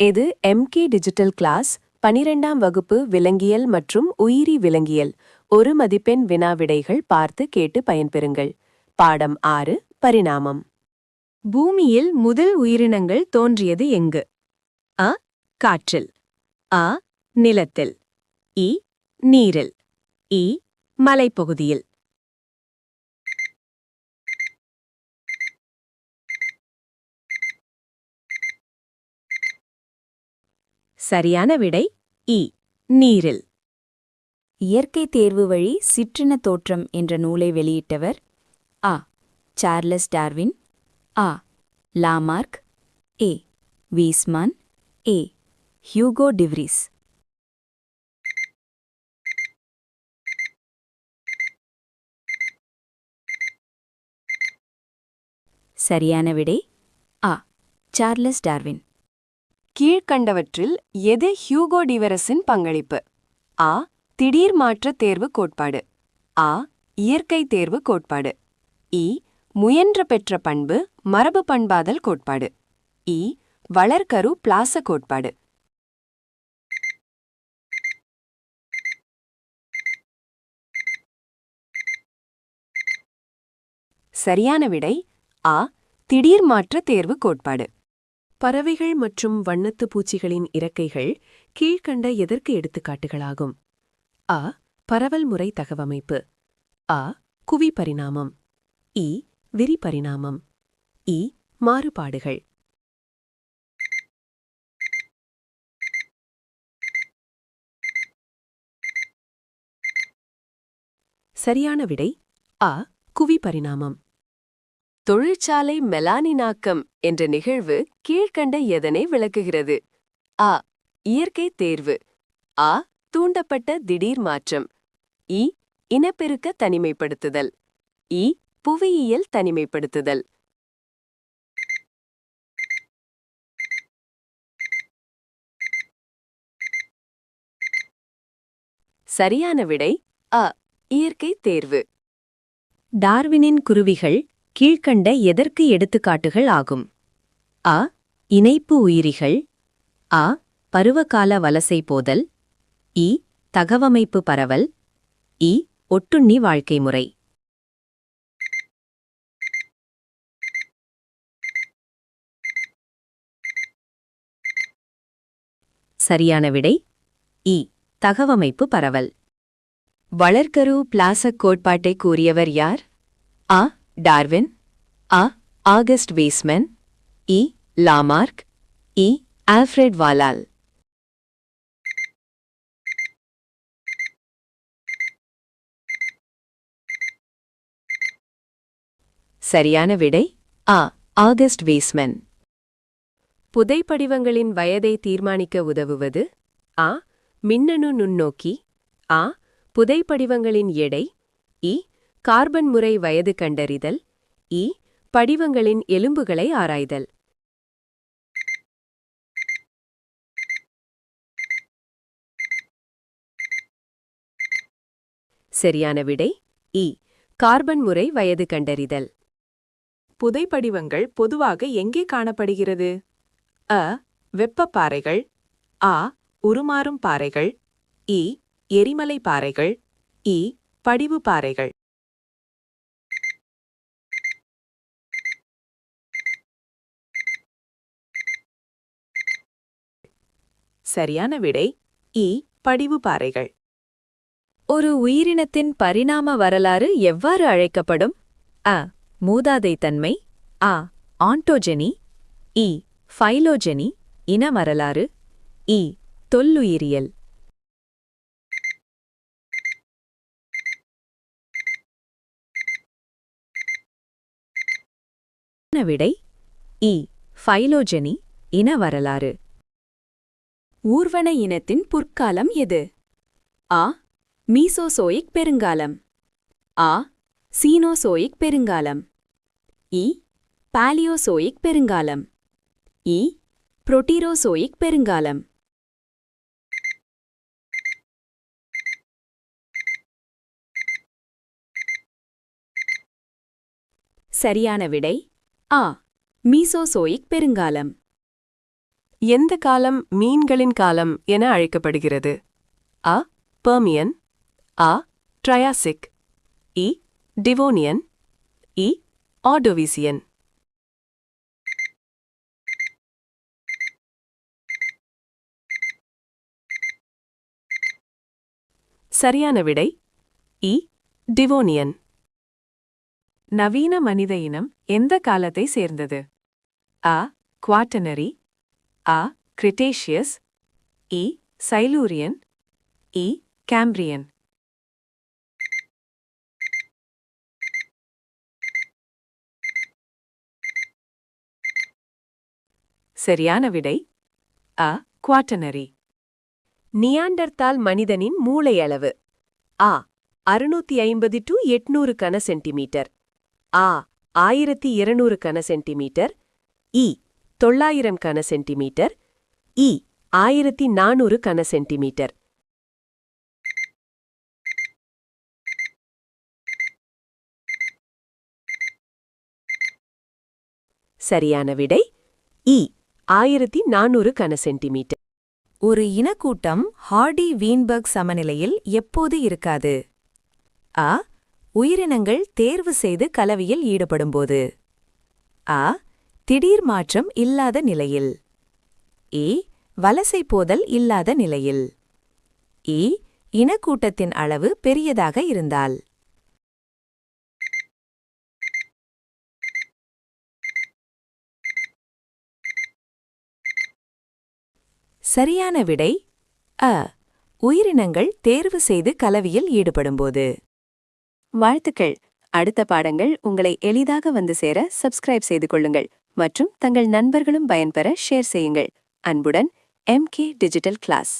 இது MK digital class 12ஆம் வகுப்பு விலங்கியல் மற்றும் உயிரி விலங்கியல் ஒரு மதிப்பெண் வினாவிடைகள் பார்த்து கேட்டு பயன்பெறுங்கள். பாடம் 6 பரிணாமம். பூமியில் முதல் உயிரினங்கள் தோன்றியது எங்கு? அ. காற்றில். அ. நிலத்தில். இ. நீரில். இ. மலைப்பகுதியில். சரியான விடை இ. நீரில். இயற்கை தேர்வு வழி சிற்றின தோற்றம் என்ற நூலை வெளியிட்டவர் அ. Charles Darwin. அ. லாமார்க். ஏ. வீஸ்மான். ஏ. Hugo De Vries. சரியான விடை அ. Charles Darwin. கீழ்க்கண்டவற்றில் எது ஹியூகோ டிவரஸின் பங்களிப்பு? அ. திடீர் மாற்ற தேர்வு கோட்பாடு. அ. இயற்கை தேர்வு கோட்பாடு. இ. முயன்ற பெற்ற பண்பு மரபு பண்பாதல் கோட்பாடு. இ. வளர்கரு பிளாச கோட்பாடு. சரியான விடை அ. திடீர் மாற்ற தேர்வு கோட்பாடு. பறவைகள் மற்றும் வண்ணத்து பூச்சிகளின் இறக்கைகள் கீழ்க்கண்ட எதற்கு எடுத்துக்காட்டுகளாகும்? அ. பரவல் முறை தகவமைப்பு. அ. குவி பரிணாமம். இ. விரி பரிணாமம். இ. மாறுபாடுகள். சரியான விடை அ. குவி பரிணாமம். தொழிற்சாலை மெலானினாக்கம் என்ற நிகழ்வு கீழ்க்கண்ட எதனை விளக்குகிறது? அ. இயற்கை தேர்வு. அ. தூண்டப்பட்ட திடீர் மாற்றம். இ. இனப்பெருக்க தனிமைப்படுத்துதல். இ. புவியியல் தனிமைப்படுத்துதல். சரியான விடை அ. இயற்கை தேர்வு. டார்வினின் குருவிகள் கீழ்க்கண்ட எதற்கு எடுத்துக்காட்டுகள் ஆகும்? அ. இணைப்பு உயிரிகள். அ. பருவகால வலசை போதல். இ. தகவமைப்பு பரவல். இ. ஒட்டுண்ணி வாழ்க்கை முறை. சரியான விடை இ. தகவமைப்பு பரவல். வளர்கரு பிளாசக் கோட்பாட்டை கூறியவர் யார்? அ. டார்வின். அ. ஆகஸ்ட் வீஸ்மன். இ. லாமார்க். இ. ஆல்ஃபிரட் வாலால். சரியான விடை அ. ஆகஸ்ட் வீஸ்மன். புதைப்படிவங்களின் வயதை தீர்மானிக்க உதவுவது? அ. மின்னணு நுண்ணோக்கி. அ. புதைப்படிவங்களின் எடை. இ. கார்பன் முறை வயது கண்டறிதல். இ. படிவங்களின் எலும்புகளை ஆராய்தல். சரியான விடை இ. கார்பன் முறை வயது கண்டறிதல். புதைப்படிவங்கள் பொதுவாக எங்கே காணப்படுகிறது? அ. வெப்பப் பாறைகள். அ. உருமாறும் பாறைகள். இ. எரிமலை பாறைகள். இ. படிவு பாறைகள். சரியான விடை இ. படிவு பாறைகள். ஒரு உயிரினத்தின் பரிணாம வரலாறு எவ்வாறு அழைக்கப்படும்? அ. மூதாதைத்தன்மை. அ. ஆண்டோஜெனி. இ. ஃபைலோஜெனி இன வரலாறு. இ. தொல்லுயிரியல். விடை இ. ஃபைலோஜெனி இன வரலாறு. ஊர்வன இனத்தின் புற்காலம் எது? அ. மீசோசோயிக் பெருங்காலம். அ. சீனோசோயிக் பெருங்காலம். இ. பாலியோசோயிக் பெருங்காலம். இ. புரோட்டீரோசோயிக் பெருங்காலம். சரியான விடை அ. மீசோசோயிக் பெருங்காலம். எந்த காலம் மீன்களின் காலம் என அழைக்கப்படுகிறது? அ. பெர்மியன். அ. ட்ரையாசிக். இ. டிவோனியன். இ. ஆர்டோவிசியன். சரியான விடை இ. டிவோனியன். நவீன மனித இனம் எந்த காலத்தை சேர்ந்தது? அ. குவாட்டர்னரி. அ. கிரிட்டேஷியஸ். இ. சைலூரியன். இ. கேம்பிரியன். சரியான விடை அ. குவாட்டர்னரி. நியாண்டர்தால் மனிதனின் மூளை அளவு. அ. 650 to 800 கன சென்டிமீட்டர். அ. 1200 கன சென்டிமீட்டர். இ. 900 கன சென்டிமீட்டர். இ. 1400 கன சென்டிமீட்டர். சரியான விடை இ. 1400 கன சென்டிமீட்டர். ஒரு இனக்கூட்டம் ஹார்டி-வீன்பர்க் சமநிலையில் எப்போது இருக்காது? அ. உயிரினங்கள் தேர்வு செய்து கலவியில் ஈடுபடும்போது. அ. திடீர் மாற்றம் இல்லாத நிலையில். இ. வலசை போதல் இல்லாத நிலையில். இ. இனக்கூட்டத்தின் அளவு பெரியதாக இருந்தால். சரியான விடை அ. உயிரினங்கள் தேர்வு செய்து கலவியில் ஈடுபடும்போது. வாழ்த்துக்கள். அடுத்த பாடங்கள் உங்களை எளிதாக வந்து சேர சப்ஸ்கிரைப் செய்து கொள்ளுங்கள் மற்றும் தங்கள் நண்பர்களும் பயன்பெற ஷேர் செய்யுங்கள். அன்புடன் MK டிஜிட்டல் கிளாஸ்.